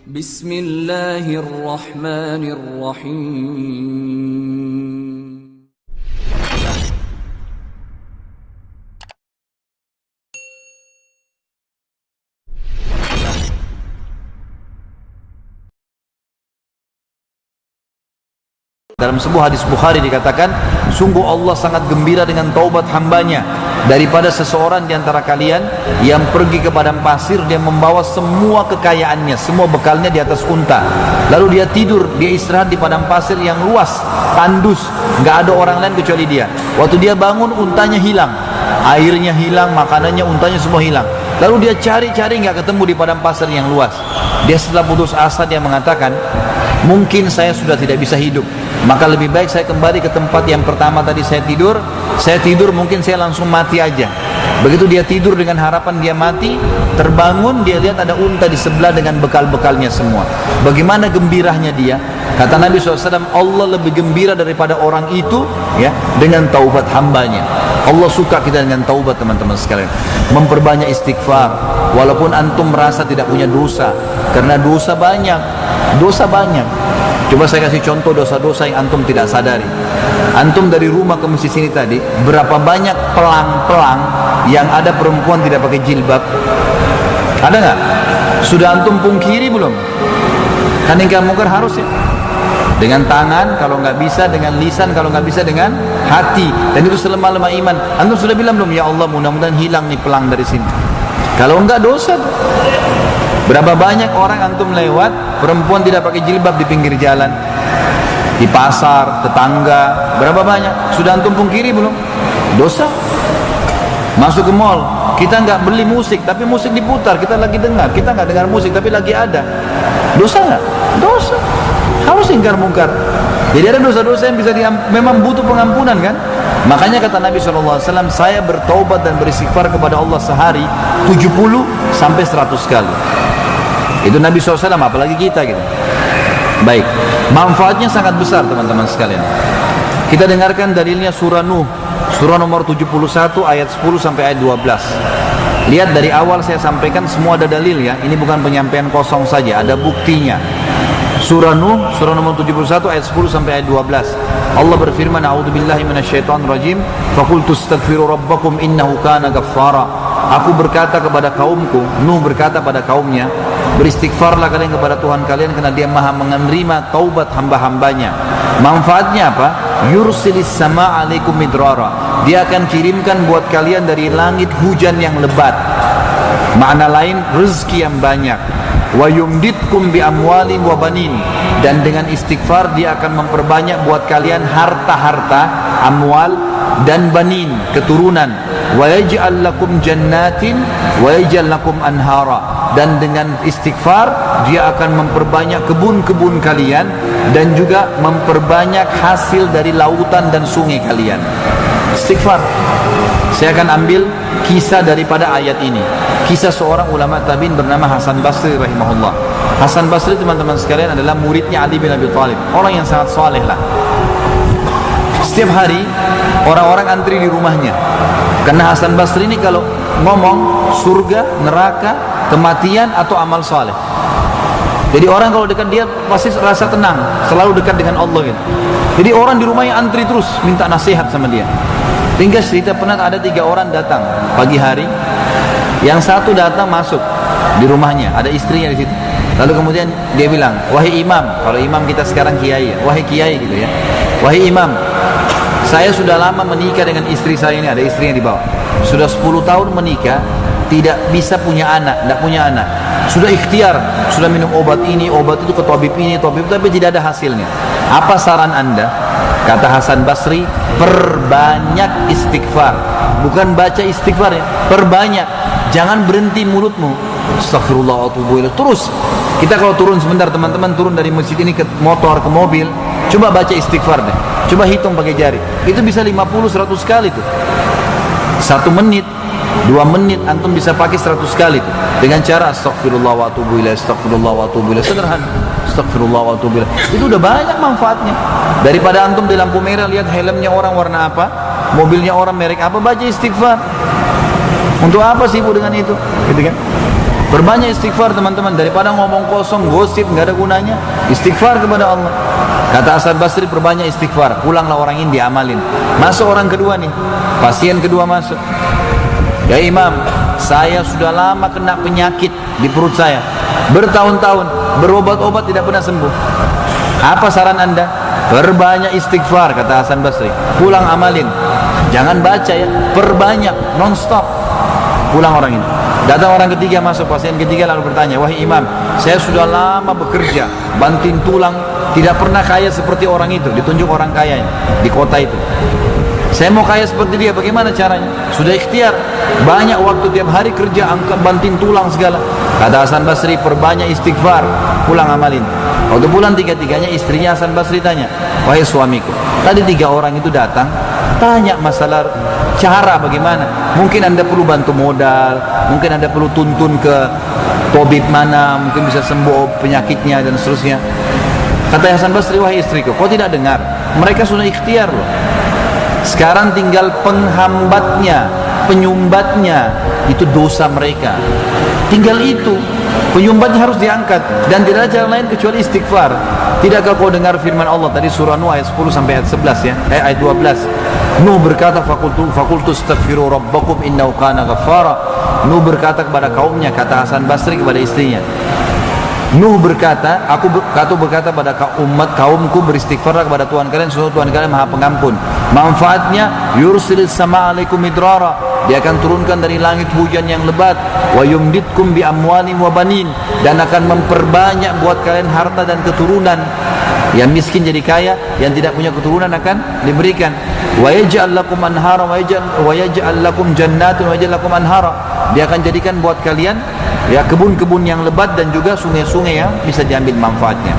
Bismillahirrahmanirrahim. Dalam sebuah hadis Bukhari dikatakan, sungguh Allah sangat gembira dengan taubat hambanya daripada seseorang di antara kalian yang pergi ke padang pasir, dia membawa semua kekayaannya, semua bekalnya di atas unta, lalu dia tidur, dia istirahat di padang pasir yang luas, tandus, nggak ada orang lain kecuali dia. Waktu dia bangun, untanya hilang, airnya hilang, makanannya, untanya semua hilang. Lalu dia cari-cari nggak ketemu di padang pasir yang luas. Dia setelah putus asa, dia mengatakan, mungkin saya sudah tidak bisa hidup, maka lebih baik saya kembali ke tempat yang pertama tadi saya tidur mungkin saya langsung mati aja. Begitu dia tidur dengan harapan dia mati, terbangun dia lihat ada unta di sebelah dengan bekal-bekalnya semua. Bagaimana gembiranya dia. Kata Nabi SAW, Allah lebih gembira daripada orang itu ya dengan taubat hambanya. Allah suka kita dengan taubat, teman-teman sekalian. Memperbanyak istighfar walaupun antum merasa tidak punya dosa, karena dosa banyak. Coba saya kasih contoh dosa-dosa yang antum tidak sadari. Antum dari rumah ke masjid sini tadi, berapa banyak pelang-pelang yang ada perempuan tidak pakai jilbab? Ada nggak? Sudah antum pungkiri belum? Kan ingkar mungkar harus ya. Dengan tangan kalau nggak bisa, dengan lisan kalau nggak bisa, dengan hati. Dan itu selemah-lemah iman. Antum sudah bilang belum, ya Allah mudah-mudahan hilang nih pelang dari sini. Kalau enggak dosa. Berapa banyak orang antum lewat, perempuan tidak pakai jilbab di pinggir jalan, di pasar, tetangga, berapa banyak? Sudah antum pungkiri belum? Dosa. Masuk ke mall, kita nggak beli musik, tapi musik diputar, kita lagi dengar. Kita nggak dengar musik, tapi lagi ada. Dosa nggak? Dosa. Harus ingkar mungkar. Jadi ada dosa-dosa yang bisa memang butuh pengampunan kan? Makanya kata Nabi SAW, saya bertaubat dan beristighfar kepada Allah sehari 70 sampai 100 kali. Itu Nabi SAW, apalagi kita gitu. Baik, manfaatnya sangat besar teman-teman sekalian. Kita dengarkan dalilnya surah Nuh, surah nomor 71 ayat 10 sampai ayat 12. Lihat dari awal saya sampaikan semua ada dalil ya. Ini bukan penyampaian kosong saja, ada buktinya. Surah Nuh, surah nomor 71 ayat 10 sampai ayat 12. Allah berfirman, a'udzubillahi minasyaitonirrajim, faqultu astaghfiru rabbakum innahu kana ghaffara. Aku berkata kepada kaumku, Nuh berkata pada kaumnya, beristighfarlah kalian kepada Tuhan kalian karena Dia Maha menerima taubat hamba-hambanya. Manfaatnya apa? Yursilis sama alaikum midrara. Dia akan kirimkan buat kalian dari langit hujan yang lebat. Makna lain, rezeki yang banyak. Wa yumditkum bi amwalin wa banin. Dan dengan istighfar Dia akan memperbanyak buat kalian harta-harta, amwal dan banin, keturunan. Wa yaj'al lakum jannatin wa yaj'al lakum anhara. Dan dengan istighfar Dia akan memperbanyak kebun-kebun kalian dan juga memperbanyak hasil dari lautan dan sungai kalian. Istighfar. Saya akan ambil kisah daripada ayat ini. Kisah seorang ulama tabi'in bernama Hasan Basri rahimahullah. Hasan Basri teman-teman sekalian adalah muridnya Ali bin Abi Thalib, orang yang sangat saleh lah. Setiap hari orang-orang antri di rumahnya. Karena Hasan Basri ini kalau ngomong surga, neraka, kematian atau amal saleh. Jadi orang kalau dekat dia pasti rasa tenang, selalu dekat dengan Allah gitu. Jadi orang di rumahnya antri terus minta nasihat sama dia. Hingga cerita pernah ada 3 orang datang pagi hari. Yang satu datang masuk di rumahnya, ada istrinya di situ. Lalu kemudian dia bilang, wahai imam, kalau imam kita sekarang kiai ya, wahai kiai gitu ya. Wahai imam, saya sudah lama menikah dengan istri saya ini, ada istrinya di bawah. Sudah 10 tahun menikah, tidak bisa punya anak, tidak punya anak. Sudah ikhtiar, sudah minum obat ini, obat itu, ke tabib ini, tabib, tapi tidak ada hasilnya. Apa saran anda? Kata Hasan Basri, perbanyak istighfar. Bukan baca istighfar ya, perbanyak. Jangan berhenti mulutmu. Astagfirullah wa atubu ilaih. Terus. Kita kalau turun sebentar, teman-teman turun dari masjid ini ke motor, ke mobil, coba baca istighfar deh. Coba hitung pakai jari. Itu bisa 50-100 kali tuh. 1 menit, 2 menit antum bisa pakai 100 kali tuh. Dengan cara astagfirullah wa atubu ilaih, astagfirullah wa atubu ilaih. Sederhana. Astagfirullah wa atubu ilaih. Itu udah banyak manfaatnya. Daripada antum di lampu merah lihat helmnya orang warna apa, mobilnya orang merek apa, baca istighfar. Untuk apa sibuk dengan itu? Gitu kan? Perbanyak istighfar teman-teman, daripada ngomong kosong, gosip, nggak ada gunanya. Istighfar kepada Allah. Kata Hasan Basri, perbanyak istighfar. Pulanglah orang ini diamalin. Masuk orang kedua nih, pasien kedua masuk. Ya Imam, saya sudah lama kena penyakit di perut saya, bertahun-tahun, berobat-obat tidak pernah sembuh. Apa saran anda? Perbanyak istighfar, kata Hasan Basri. Pulang amalin, jangan baca ya, perbanyak, non-stop. Pulang orang ini. Datang orang ketiga masuk, pasien ketiga lalu bertanya, wahai Imam, saya sudah lama bekerja, banting tulang, tidak pernah kaya seperti orang itu. Ditunjuk orang kaya di kota itu. Saya mau kaya seperti dia, bagaimana caranya? Sudah ikhtiar, banyak waktu tiap hari kerja, angkat banting tulang segala. Kata Hasan Basri, perbanyak istighfar, pulang amalin. Waktu pulang tiga-tiganya, istrinya Hasan Basri tanya, wahai suamiku, tadi 3 orang itu datang, tanya masalah cara bagaimana. Mungkin anda perlu bantu modal, mungkin anda perlu tuntun ke tabib mana, mungkin bisa sembuh penyakitnya dan seterusnya. Kata Hasan Basri, wahai istriku, kau tidak dengar? Mereka sudah ikhtiar loh. Sekarang tinggal penghambatnya, penyumbatnya, itu dosa mereka. Tinggal itu, penyumbatnya harus diangkat, dan tidak ada cara lain kecuali istighfar. Tidakkah kau dengar firman Allah tadi surah Nuh ayat 10 sampai ayat 11 ya? Ayat 12. Nuh berkata, fakultu astaghfiru rabbakum innahu kana ghaffara. Nuh berkata kepada kaumnya, kata Hasan Basri kepada istrinya. Nuh berkata, aku berkata pada kaumku, beristighfarlah kepada Tuhan kalian, sesungguhnya Tuhan kalian Maha Pengampun. Manfaatnya, yursilis sama alaikum midrara, dia akan turunkan dari langit hujan yang lebat, wa yumditkum bi amwalin wa banin, dan akan memperbanyak buat kalian harta dan keturunan. Yang miskin jadi kaya, yang tidak punya keturunan akan diberikan. Wa yaj'al lakum anhara wa yaj'al lakum jannatin wa yaj'al lakum anhara. Dia akan jadikan buat kalian ya kebun-kebun yang lebat dan juga sungai-sungai yang bisa diambil manfaatnya.